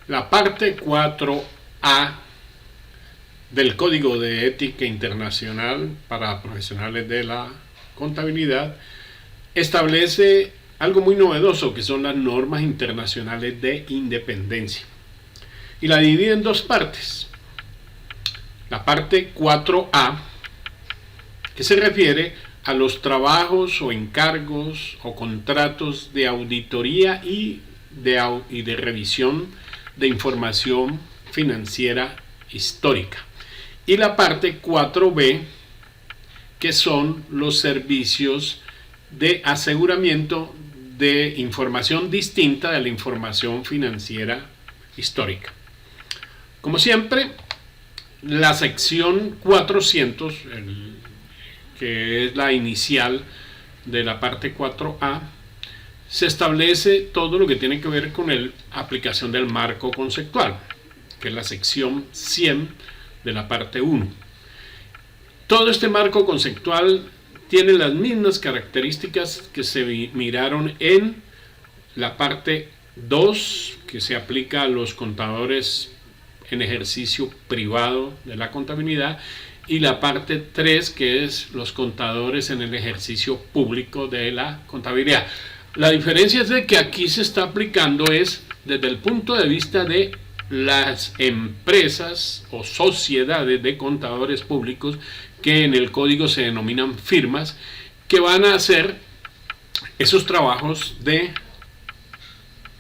La parte 4A del Código de Ética Internacional para Profesionales de la Contabilidad establece algo muy novedoso, que son las normas internacionales de independencia, y la divide en dos partes. La parte 4A, que se refiere a los trabajos o encargos o contratos de auditoría y de revisión de información financiera histórica. Y la parte 4B, que son los servicios de aseguramiento de información distinta de la información financiera histórica. Como siempre, la sección 400, que es la inicial de la parte 4A, se establece todo lo que tiene que ver con la aplicación del marco conceptual, que es la sección 100 de la parte 1. Todo este marco conceptual tiene las mismas características que se miraron en la parte 2, que se aplica a los contadores en ejercicio privado de la contabilidad, y la parte 3, que es los contadores en el ejercicio público de la contabilidad. La diferencia es de que aquí se está aplicando desde el punto de vista de las empresas o sociedades de contadores públicos, que en el código se denominan firmas, que van a hacer esos trabajos de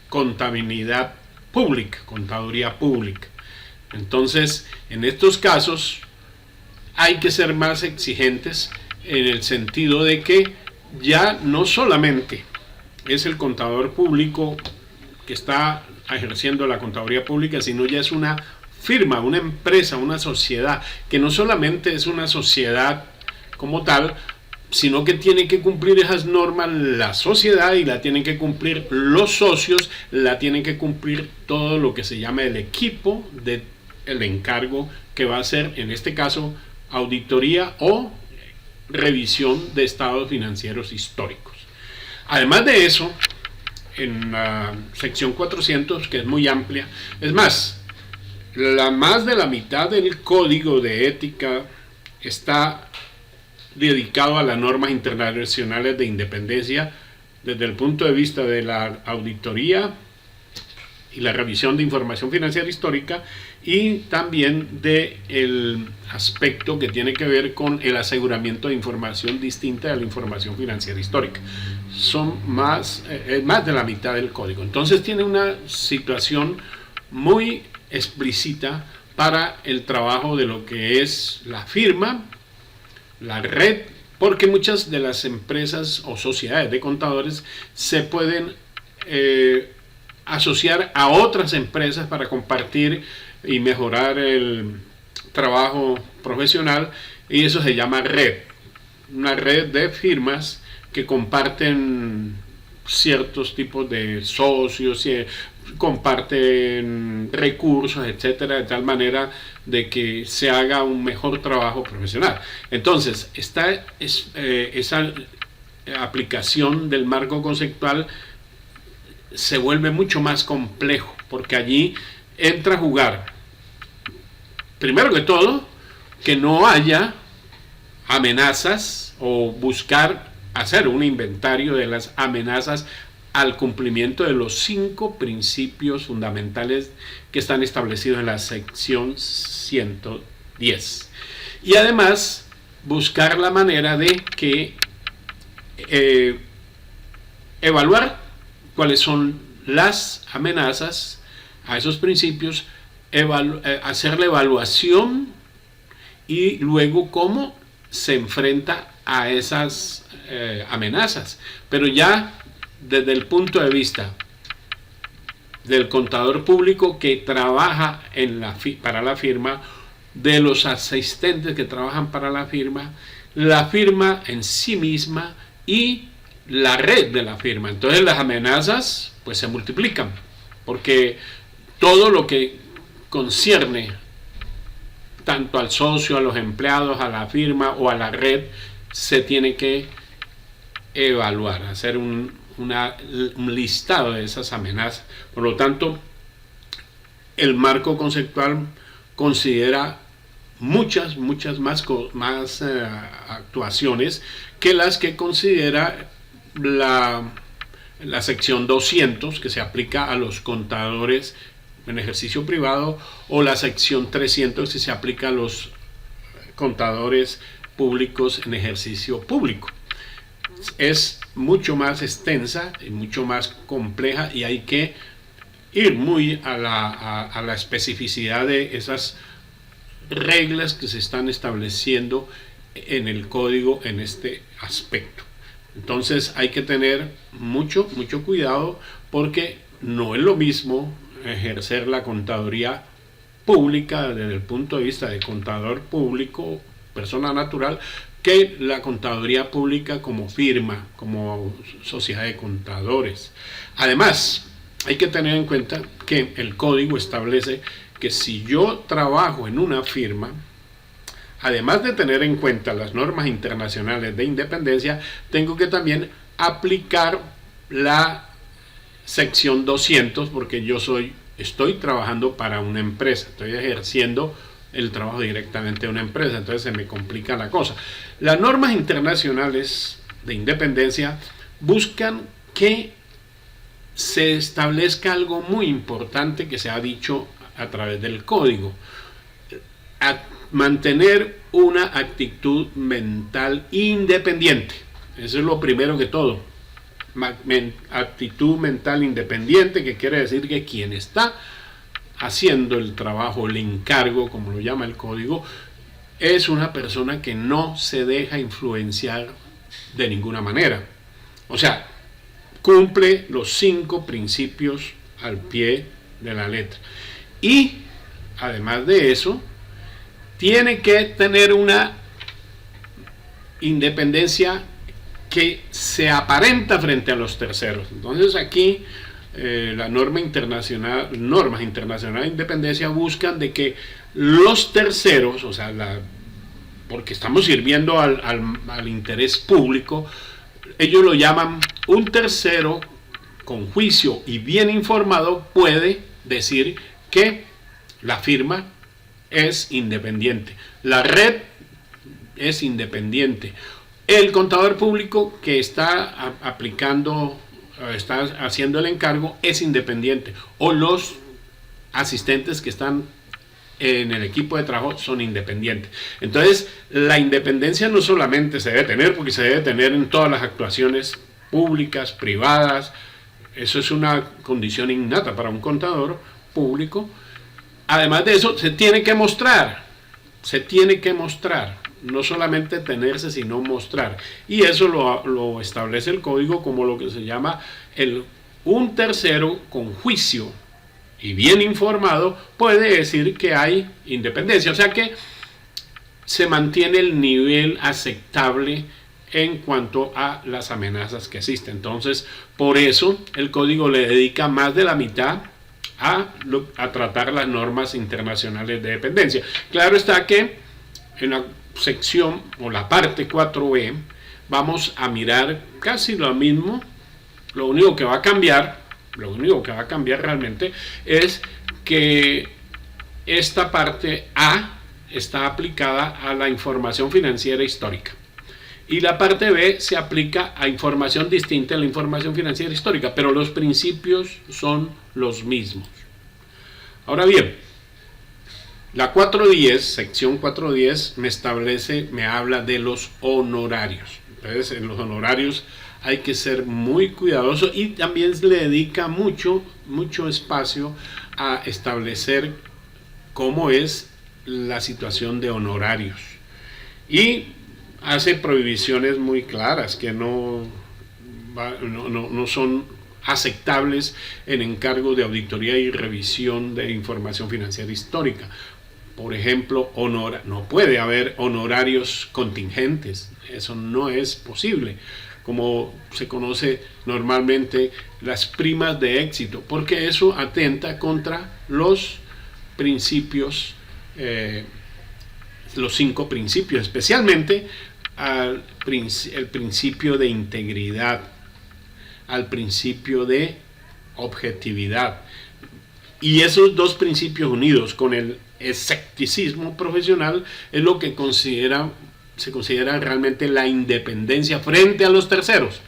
contabilidad pública, contaduría pública. Entonces, en estos casos hay que ser más exigentes, en el sentido de que ya no solamente es el contador público que está ejerciendo la contaduría pública, sino ya es una firma, una empresa, una sociedad, que no solamente es una sociedad como tal, sino que tiene que cumplir esas normas la sociedad, y la tienen que cumplir los socios, la tienen que cumplir todo lo que se llama el equipo del encargo, que va a ser, en este caso, auditoría o revisión de estados financieros históricos. Además de eso, en la sección 400, que es muy amplia, es más de la mitad del código de ética está dedicado a las normas internacionales de independencia, desde el punto de vista de la auditoría y la revisión de información financiera histórica, y también del aspecto que tiene que ver con el aseguramiento de información distinta de la información financiera histórica. Son más de la mitad del código. Entonces tiene una situación muy explícita para el trabajo de lo que es la firma, la red, porque muchas de las empresas o sociedades de contadores se pueden asociar a otras empresas para compartir y mejorar el trabajo profesional, y eso se llama red, una red de firmas que comparten ciertos tipos de socios, comparten recursos, etcétera, de tal manera de que se haga un mejor trabajo profesional. Entonces, esa aplicación del marco conceptual se vuelve mucho más complejo, porque allí entra a jugar, primero que todo, que no haya amenazas, o buscar hacer un inventario de las amenazas al cumplimiento de los 5 principios fundamentales que están establecidos en la sección 110. Y además, buscar la manera de que evaluar cuáles son las amenazas a esos principios, hacer la evaluación, y luego cómo se enfrenta a esas amenazas, pero ya desde el punto de vista del contador público que trabaja para la firma, de los asistentes que trabajan para la firma en sí misma y la red de la firma. Entonces las amenazas pues se multiplican, porque todo lo que concierne tanto al socio, a los empleados, a la firma o a la red, se tiene que evaluar, hacer un listado de esas amenazas. Por lo tanto, el marco conceptual considera muchas más actuaciones que las que considera la sección 200, que se aplica a los contadores en ejercicio privado, o la sección 300, que se aplica a los contadores públicos en ejercicio público. Es mucho más extensa y mucho más compleja, y hay que ir muy a la especificidad de esas reglas que se están estableciendo en el código en este aspecto. Entonces hay que tener mucho cuidado, porque no es lo mismo ejercer la contaduría pública desde el punto de vista de contador público, persona natural, que la contaduría pública como firma, como sociedad de contadores. Además, hay que tener en cuenta que el código establece que si yo trabajo en una firma, además de tener en cuenta las normas internacionales de independencia, tengo que también aplicar la sección 200, porque yo estoy trabajando para una empresa, estoy ejerciendo el trabajo directamente de una empresa, entonces se me complica la cosa. Las normas internacionales de independencia buscan que se establezca algo muy importante que se ha dicho a través del código: mantener una actitud mental independiente. Eso es lo primero que todo. Actitud mental independiente, que quiere decir que quien está haciendo el trabajo, el encargo, como lo llama el código, es una persona que no se deja influenciar de ninguna manera. O sea, cumple los 5 principios al pie de la letra. Y además de eso, tiene que tener una independencia que se aparenta frente a los terceros. Entonces aquí las normas internacionales de independencia buscan de que los terceros, o sea, porque estamos sirviendo al interés público, ellos lo llaman un tercero con juicio y bien informado puede decir que la firma es independiente, la red es independiente, el contador público que está aplicando, está haciendo el encargo es independiente, o los asistentes que están en el equipo de trabajo son independientes. Entonces, la independencia no solamente se debe tener, porque se debe tener en todas las actuaciones públicas, privadas. Eso es una condición innata para un contador público. Además de eso, se tiene que mostrar, no solamente tenerse, sino mostrar. Y eso lo establece el código como lo que se llama un tercero con juicio y bien informado puede decir que hay independencia, o sea que se mantiene el nivel aceptable en cuanto a las amenazas que existen. Entonces, por eso el código le dedica más de la mitad a tratar las normas internacionales de dependencia. Claro está que en la sección o la parte 4E vamos a mirar casi lo mismo. Lo único que va a cambiar realmente es que esta parte A está aplicada a la información financiera histórica y la parte B se aplica a información distinta a la información financiera histórica, pero los principios son los mismos. Ahora bien, la 410, sección 410 me habla de los honorarios. Entonces, en los honorarios hay que ser muy cuidadoso y también se le dedica mucho espacio a establecer cómo es la situación de honorarios. Y hace prohibiciones muy claras que no son aceptables en encargos de auditoría y revisión de información financiera histórica. Por ejemplo, no puede haber honorarios contingentes, eso no es posible, como se conoce normalmente las primas de éxito, porque eso atenta contra los principios, los 5 principios, especialmente el principio de integridad, al principio de objetividad. Y esos dos principios unidos con el escepticismo profesional es lo que se considera realmente la independencia frente a los terceros.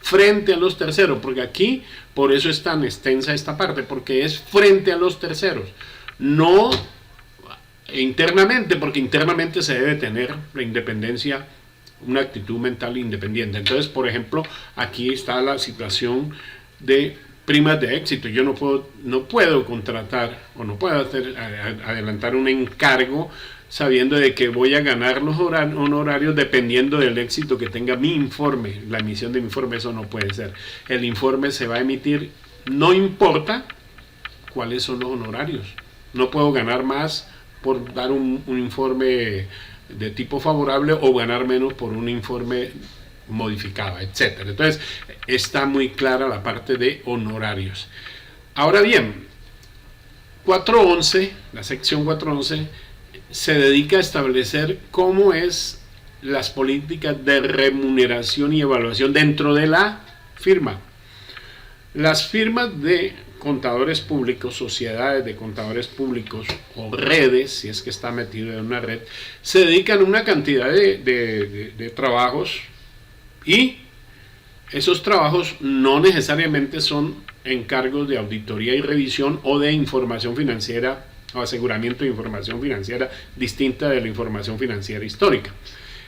Frente a los terceros, porque aquí, por eso es tan extensa esta parte, porque es frente a los terceros. No internamente, porque internamente se debe tener la independencia, una actitud mental independiente. Entonces, por ejemplo, aquí está la situación de primas de éxito. Yo no puedo contratar o no puedo adelantar un encargo sabiendo de que voy a ganar los honorarios dependiendo del éxito que tenga mi informe, la emisión de mi informe. Eso no puede ser. El informe se va a emitir, no importa cuáles son los honorarios. No puedo ganar más por dar un informe de tipo favorable o ganar menos por un informe modificado, etcétera. Entonces está muy clara la parte de honorarios. Ahora bien, 411, la sección 411 se dedica a establecer cómo es las políticas de remuneración y evaluación dentro de la firma. Las firmas de contadores públicos, sociedades de contadores públicos o redes, si es que está metido en una red, se dedican a una cantidad de trabajos, y esos trabajos no necesariamente son encargos de auditoría y revisión o de información financiera o aseguramiento de información financiera distinta de la información financiera histórica.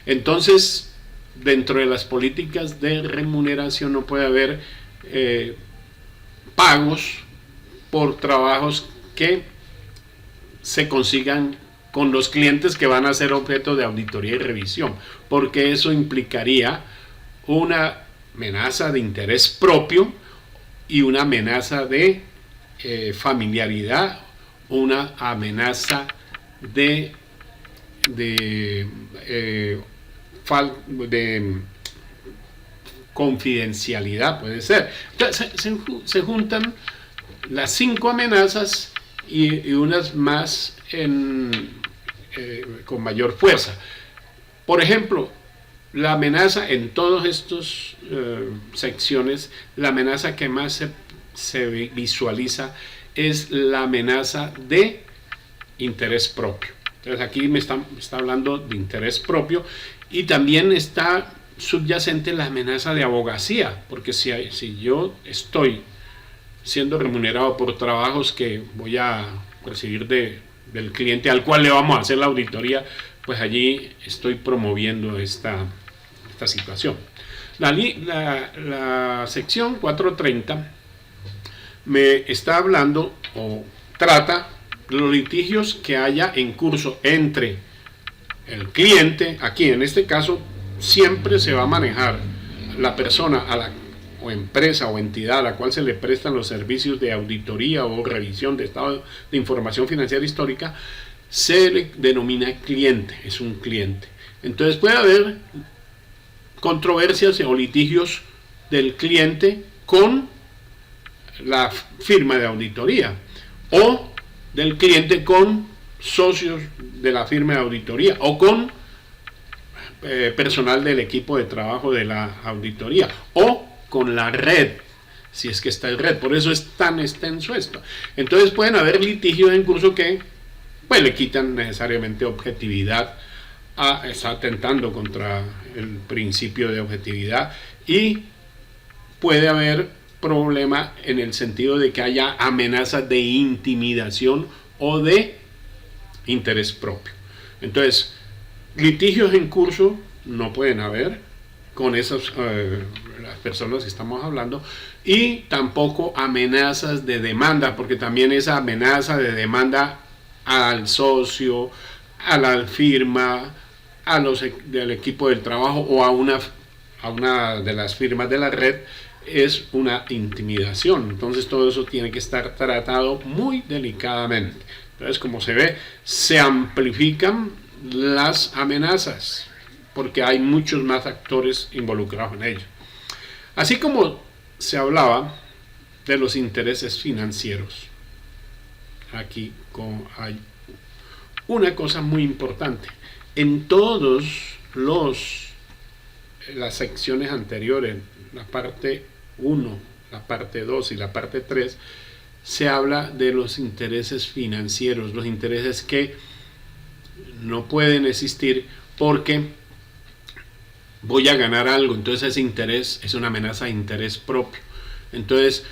Entonces, dentro de las políticas de remuneración no puede haber pagos por trabajos que se consigan con los clientes que van a ser objeto de auditoría y revisión, porque eso implicaría una amenaza de interés propio y una amenaza de familiaridad, una amenaza de confidencialidad, puede ser. Entonces, se juntan las 5 amenazas y unas más con mayor fuerza. Por ejemplo, la amenaza en todas estas secciones, la amenaza que más se visualiza es la amenaza de interés propio. Entonces aquí me está hablando de interés propio, y también está subyacente la amenaza de abogacía, porque si yo estoy siendo remunerado por trabajos que voy a recibir del cliente al cual le vamos a hacer la auditoría, pues allí estoy promoviendo esta situación. La sección 430 me está hablando o trata los litigios que haya en curso entre el cliente. Aquí en este caso siempre se va a manejar la persona o empresa o entidad a la cual se le prestan los servicios de auditoría o revisión de estado de información financiera histórica. Se le denomina cliente, es un cliente. Entonces puede haber controversias o litigios del cliente con la firma de auditoría, o del cliente con socios de la firma de auditoría, o con personal del equipo de trabajo de la auditoría, o con la red, si es que está en red. Por eso es tan extenso esto. Entonces pueden haber litigios en curso que pues le quitan necesariamente objetividad, está atentando contra el principio de objetividad, y puede haber problema en el sentido de que haya amenazas de intimidación o de interés propio. Entonces, litigios en curso no pueden haber con esas las personas que estamos hablando, y tampoco amenazas de demanda, porque también esa amenaza de demanda al socio, a la firma, del equipo del trabajo o a una de las firmas de la red es una intimidación. Entonces todo eso tiene que estar tratado muy delicadamente. Entonces, como se ve, se amplifican las amenazas porque hay muchos más actores involucrados en ello. Así como se hablaba de los intereses financieros, aquí hay una cosa muy importante. En todas las secciones anteriores, la parte 1, la parte 2 y la parte 3, se habla de los intereses financieros, los intereses que no pueden existir porque voy a ganar algo, entonces ese interés es una amenaza de interés propio. Entonces,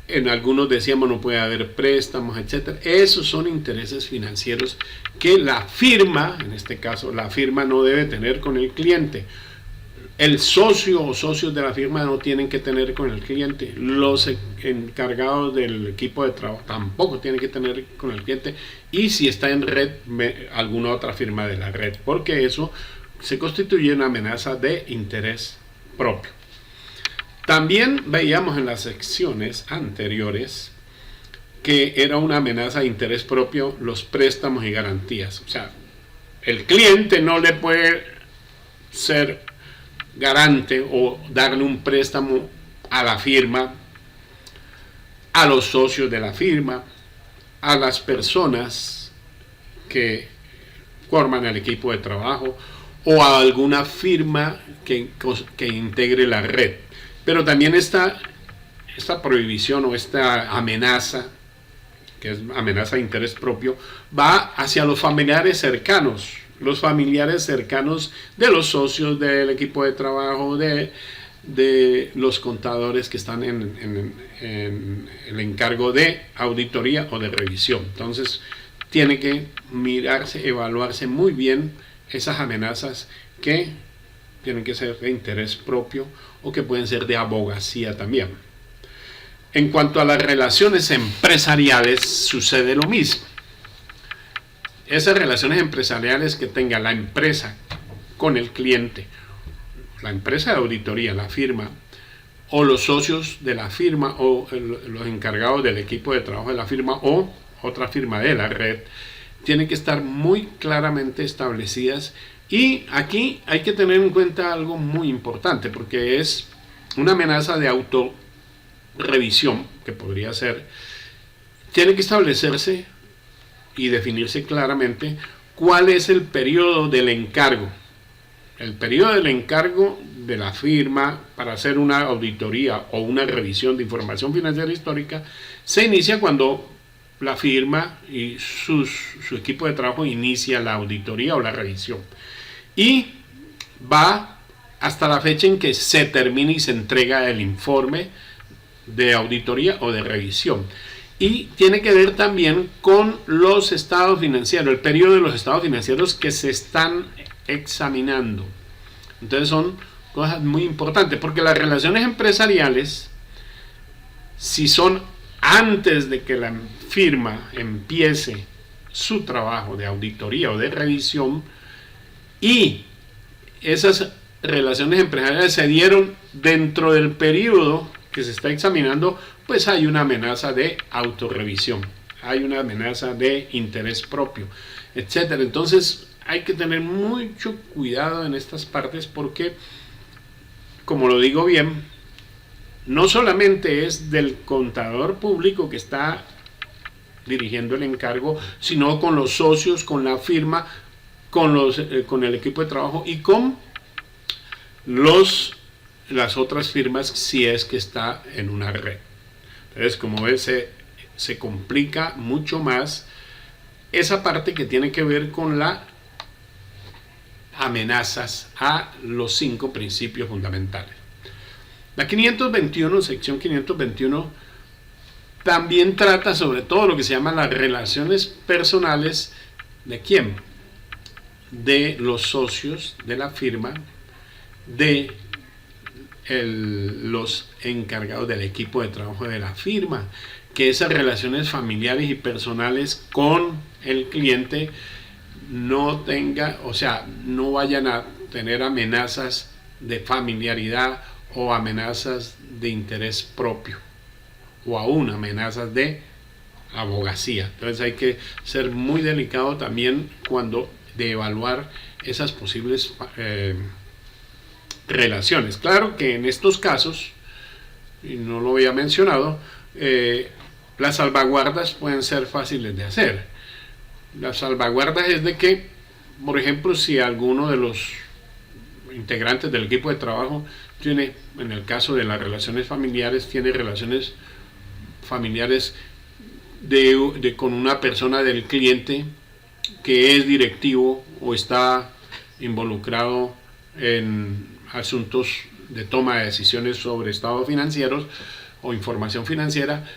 en algunos decíamos no puede haber préstamos, etcétera. Esos son intereses financieros que la firma, en este caso, la firma no debe tener con el cliente. El socio o socios de la firma no tienen que tener con el cliente. Los encargados del equipo de trabajo tampoco tienen que tener con el cliente. Y si está en red, alguna otra firma de la red, porque eso se constituye una amenaza de interés propio. También veíamos en las secciones anteriores que era una amenaza de interés propio los préstamos y garantías. O sea, el cliente no le puede ser garante o darle un préstamo a la firma, a los socios de la firma, a las personas que forman el equipo de trabajo o a alguna firma que integre la red. Pero también esta prohibición o esta amenaza, que es amenaza de interés propio, va hacia los familiares cercanos de los socios del equipo de trabajo, de los contadores que están en el encargo de auditoría o de revisión. Entonces, tiene que mirarse, evaluarse muy bien esas amenazas que tienen que ser de interés propio o que pueden ser de abogacía también. En cuanto a las relaciones empresariales, sucede lo mismo. Esas relaciones empresariales que tenga la empresa con el cliente, la empresa de auditoría, la firma, o los socios de la firma, o los encargados del equipo de trabajo de la firma, o otra firma de la red, tienen que estar muy claramente establecidas. Y aquí hay que tener en cuenta algo muy importante, porque es una amenaza de autorrevisión, que podría ser, tiene que establecerse y definirse claramente cuál es el periodo del encargo. El periodo del encargo de la firma para hacer una auditoría o una revisión de información financiera histórica se inicia cuando la firma y su equipo de trabajo inicia la auditoría o la revisión. Y va hasta la fecha en que se termina y se entrega el informe de auditoría o de revisión. Y tiene que ver también con los estados financieros, el periodo de los estados financieros que se están examinando. Entonces son cosas muy importantes, porque las relaciones empresariales, si son antes de que la firma empiece su trabajo de auditoría o de revisión, y esas relaciones empresariales se dieron dentro del periodo que se está examinando, pues hay una amenaza de autorrevisión, hay una amenaza de interés propio, etcétera. Entonces hay que tener mucho cuidado en estas partes porque, como lo digo bien, no solamente es del contador público que está dirigiendo el encargo, sino con los socios, con la firma, con el equipo de trabajo y con las otras firmas si es que está en una red. Entonces, como ves, se complica mucho más esa parte que tiene que ver con las amenazas a los 5 principios fundamentales. La 521, sección 521, también trata sobre todo lo que se llama las relaciones personales. ¿De quién? De los socios de la firma, de los encargados del equipo de trabajo de la firma, que esas relaciones familiares y personales con el cliente no vayan a tener amenazas de familiaridad o amenazas de interés propio o aún amenazas de abogacía. Entonces hay que ser muy delicado también cuando de evaluar esas posibles relaciones. Claro que en estos casos, y no lo había mencionado, las salvaguardas pueden ser fáciles de hacer. Las salvaguardas es de que, por ejemplo, si alguno de los integrantes del equipo de trabajo tiene, en el caso de las relaciones familiares, tiene relaciones familiares con una persona del cliente que es directivo o está involucrado en asuntos de toma de decisiones sobre estados financieros o información financiera,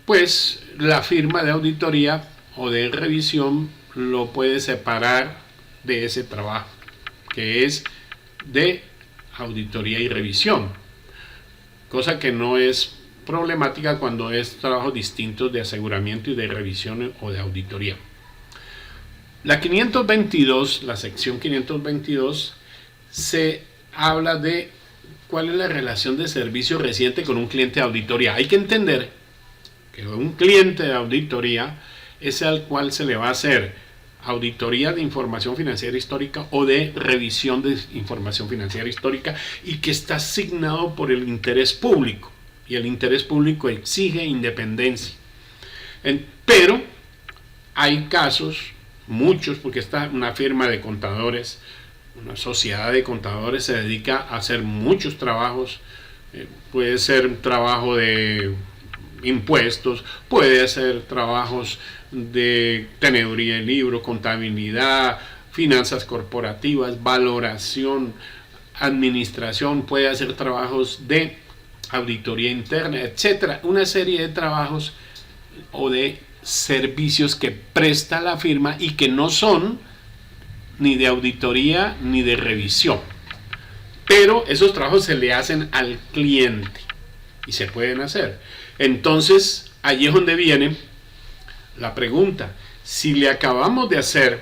pues la firma de auditoría o de revisión lo puede separar de ese trabajo, que es de auditoría y revisión, cosa que no es problemática cuando es trabajos distintos de aseguramiento y de revisión o de auditoría. La 522, la sección 522, se habla de cuál es la relación de servicio reciente con un cliente de auditoría. Hay que entender que un cliente de auditoría es al cual se le va a hacer auditoría de información financiera histórica o de revisión de información financiera histórica y que está asignado por el interés público. Y el interés público exige independencia. Pero hay casos, muchos, porque está una firma de contadores, una sociedad de contadores se dedica a hacer muchos trabajos. Puede ser un trabajo de impuestos, puede ser trabajos de teneduría de libro, contabilidad, finanzas corporativas, valoración, administración, puede hacer trabajos de auditoría interna, etcétera, una serie de trabajos o de servicios que presta la firma y que no son ni de auditoría ni de revisión, pero esos trabajos se le hacen al cliente y se pueden hacer. Entonces allí es donde viene la pregunta: si le acabamos de hacer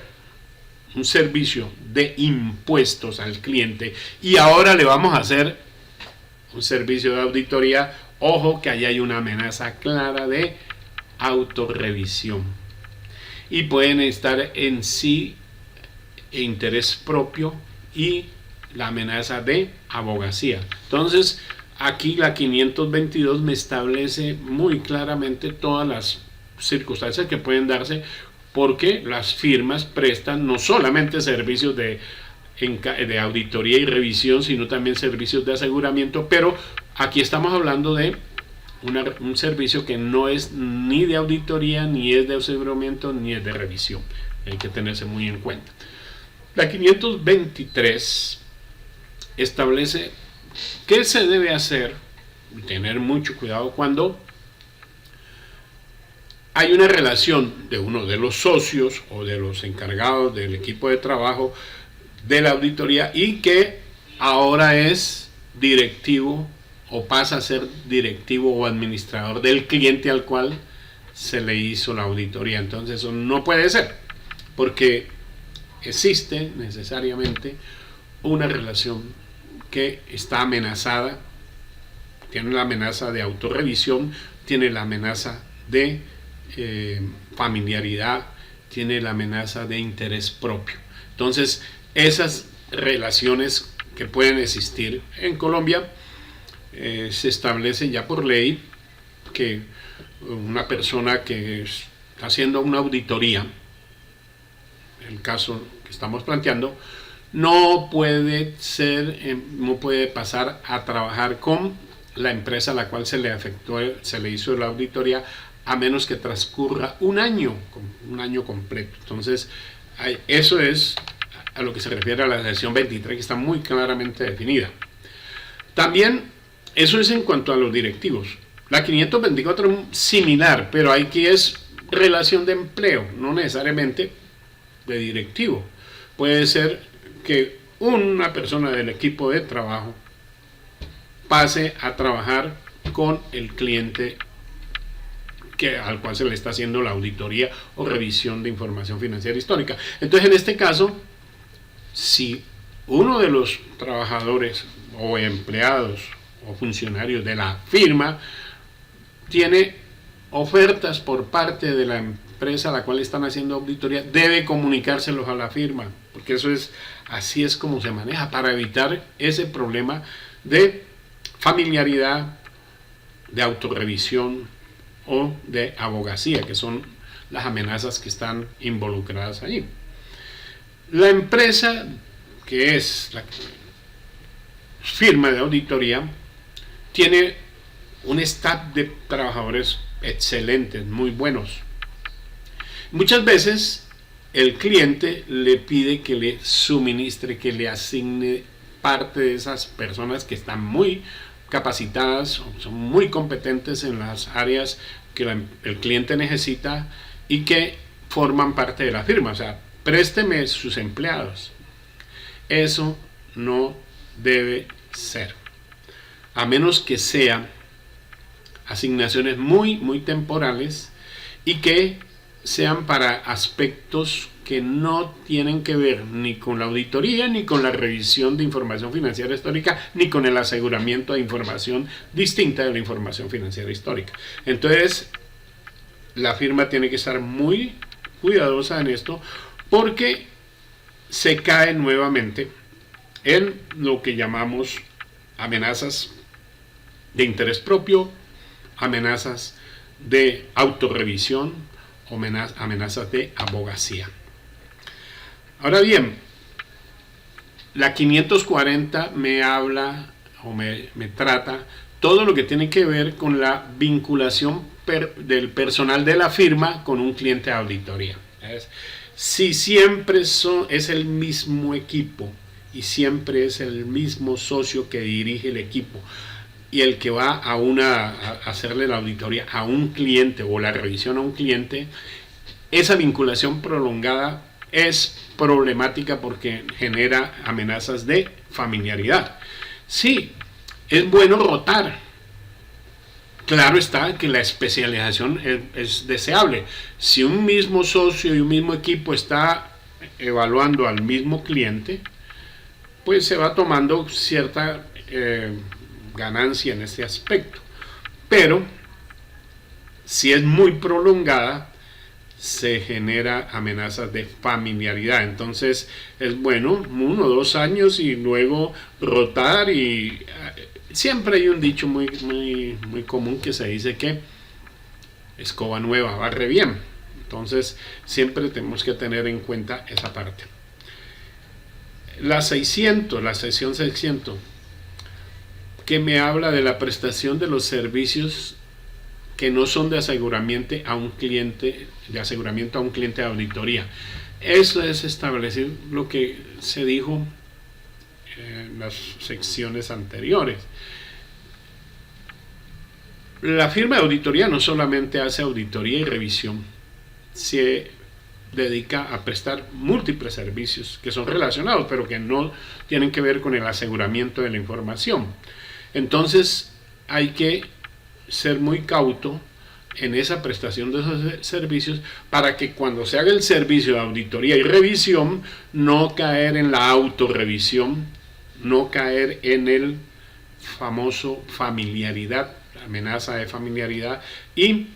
un servicio de impuestos al cliente y ahora le vamos a hacer un servicio de auditoría, ojo que allí hay una amenaza clara de autorrevisión y pueden estar en sí interés propio y la amenaza de abogacía. Entonces aquí la 522 me establece muy claramente todas las circunstancias que pueden darse, porque las firmas prestan no solamente servicios de auditoría y revisión, sino también servicios de aseguramiento, pero aquí estamos hablando de un servicio que no es ni de auditoría, ni es de aseguramiento, ni es de revisión. Hay que tenerse muy en cuenta. La 523 establece qué se debe hacer y tener mucho cuidado cuando hay una relación de uno de los socios o de los encargados del equipo de trabajo de la auditoría y que ahora es directivo o pasa a ser directivo o administrador del cliente al cual se le hizo la auditoría. Entonces eso no puede ser, porque existe necesariamente una relación que está amenazada, tiene la amenaza de autorrevisión, tiene la amenaza de familiaridad, tiene la amenaza de interés propio. Entonces esas relaciones que pueden existir en Colombia se establece ya por ley que una persona que está haciendo una auditoría, el caso que estamos planteando, no puede pasar a trabajar con la empresa a la cual se le hizo la auditoría, a menos que transcurra un año completo. Entonces eso es a lo que se refiere a la sección 23, que está muy claramente definida. También eso es en cuanto a los directivos. La 524 es similar, pero aquí es relación de empleo, no necesariamente de directivo. Puede ser que una persona del equipo de trabajo pase a trabajar con el cliente al cual se le está haciendo la auditoría o revisión de información financiera histórica. Entonces, en este caso, si uno de los trabajadores o empleados o funcionarios de la firma tiene ofertas por parte de la empresa a la cual están haciendo auditoría, debe comunicárselos a la firma, porque así es como se maneja, para evitar ese problema de familiaridad, de autorrevisión o de abogacía, que son las amenazas que están involucradas allí. La empresa, que es la firma de auditoría, tiene un staff de trabajadores excelentes, muy buenos. Muchas veces el cliente le pide que le suministre, que le asigne parte de esas personas que están muy capacitadas, son muy competentes en las áreas que el cliente necesita y que forman parte de la firma. O sea, présteme sus empleados. Eso no debe ser, a menos que sean asignaciones muy temporales y que sean para aspectos que no tienen que ver ni con la auditoría, ni con la revisión de información financiera histórica, ni con el aseguramiento de información distinta de la información financiera histórica. Entonces, la firma tiene que estar muy cuidadosa en esto, porque se cae nuevamente en lo que llamamos amenazas de interés propio, amenazas de autorrevisión o amenazas de abogacía. Ahora bien, la 540 me habla o me trata todo lo que tiene que ver con la vinculación del personal de la firma con un cliente de auditoría. Si siempre es el mismo equipo y siempre es el mismo socio que dirige el equipo y el que va a hacerle la auditoría a un cliente o la revisión a un cliente, esa vinculación prolongada es problemática porque genera amenazas de familiaridad. Sí, es bueno rotar. Claro está que la especialización es deseable. Si un mismo socio y un mismo equipo está evaluando al mismo cliente, pues se va tomando cierta ganancia en este aspecto. Pero si es muy prolongada, se genera amenazas de familiaridad. Entonces es bueno 1 o 2 años y luego rotar. Y siempre hay un dicho muy común que se dice que escoba nueva barre bien. Entonces siempre tenemos que tener en cuenta esa parte. La sección 600, que me habla de la prestación de los servicios que no son de aseguramiento a un cliente de auditoría. Eso es establecer lo que se dijo en las secciones anteriores. La firma de auditoría no solamente hace auditoría y revisión, se dedica a prestar múltiples servicios que son relacionados, pero que no tienen que ver con el aseguramiento de la información. Entonces hay que ser muy cauto en esa prestación de esos servicios para que cuando se haga el servicio de auditoría y revisión, no caer en la autorrevisión, no caer en el famoso familiaridad, la amenaza de familiaridad, y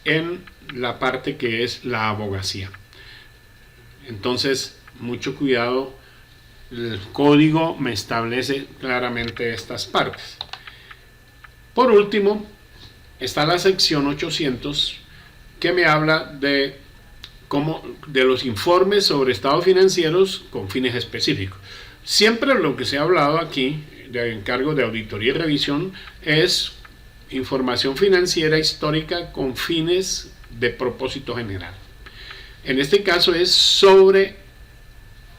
en la parte que es la abogacía. Entonces, mucho cuidado. El código me establece claramente estas partes. Por último, está la sección 800, que me habla de los informes sobre estados financieros con fines específicos. Siempre lo que se ha hablado aquí de encargo de auditoría y revisión es información financiera histórica con fines de propósito general. En este caso es sobre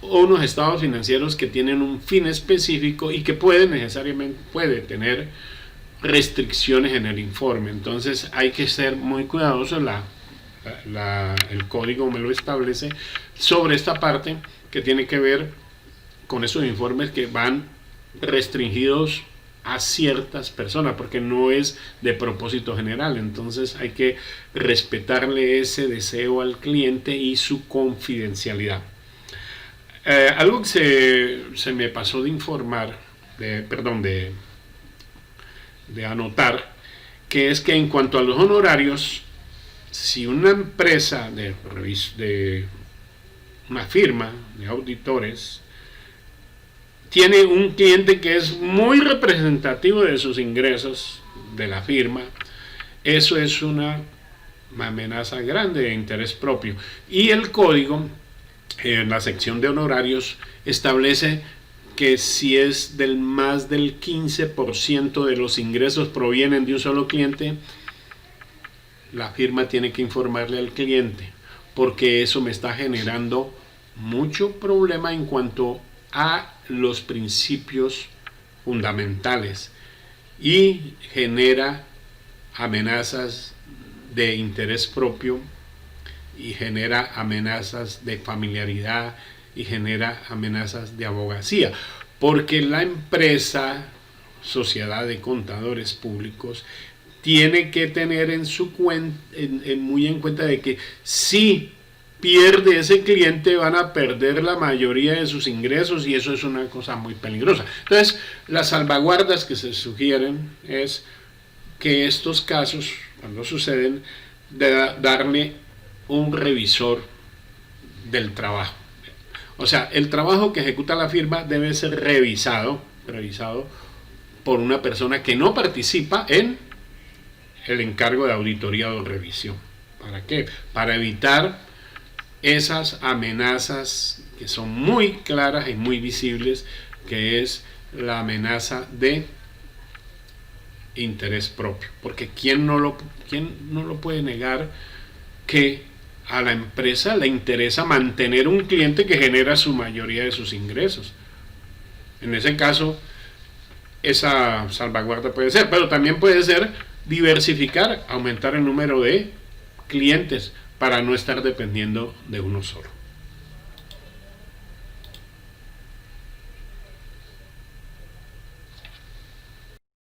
unos estados financieros que tienen un fin específico y que puede tener restricciones en el informe. Entonces hay que ser muy cuidadoso. El código me lo establece sobre esta parte que tiene que ver con esos informes que van restringidos a ciertas personas, porque no es de propósito general. Entonces hay que respetarle ese deseo al cliente y su confidencialidad. Algo que se me pasó de de anotar, que es que en cuanto a los honorarios, si una empresa de una firma de auditores tiene un cliente que es muy representativo de sus ingresos de la firma, eso es una amenaza grande de interés propio. Y el código, en la sección de honorarios, establece que si es del más del 15% de los ingresos provienen de un solo cliente, la firma tiene que informarle al cliente, porque eso me está generando mucho problema en cuanto a los principios fundamentales y genera amenazas de interés propio y genera amenazas de familiaridad y genera amenazas de abogacía, porque la empresa, sociedad de contadores públicos, tiene que tener en su muy en cuenta de que si pierde ese cliente van a perder la mayoría de sus ingresos, y eso es una cosa muy peligrosa. Entonces, las salvaguardas que se sugieren es que estos casos, cuando suceden, de darle un revisor del trabajo. O sea, el trabajo que ejecuta la firma debe ser revisado por una persona que no participa en el encargo de auditoría o revisión. ¿Para qué? Para evitar esas amenazas que son muy claras y muy visibles, que es la amenaza de interés propio. Porque ¿quién no lo puede negar que a la empresa le interesa mantener un cliente que genera su mayoría de sus ingresos? En ese caso, esa salvaguarda puede ser, pero también puede ser diversificar, aumentar el número de clientes para no estar dependiendo de uno solo.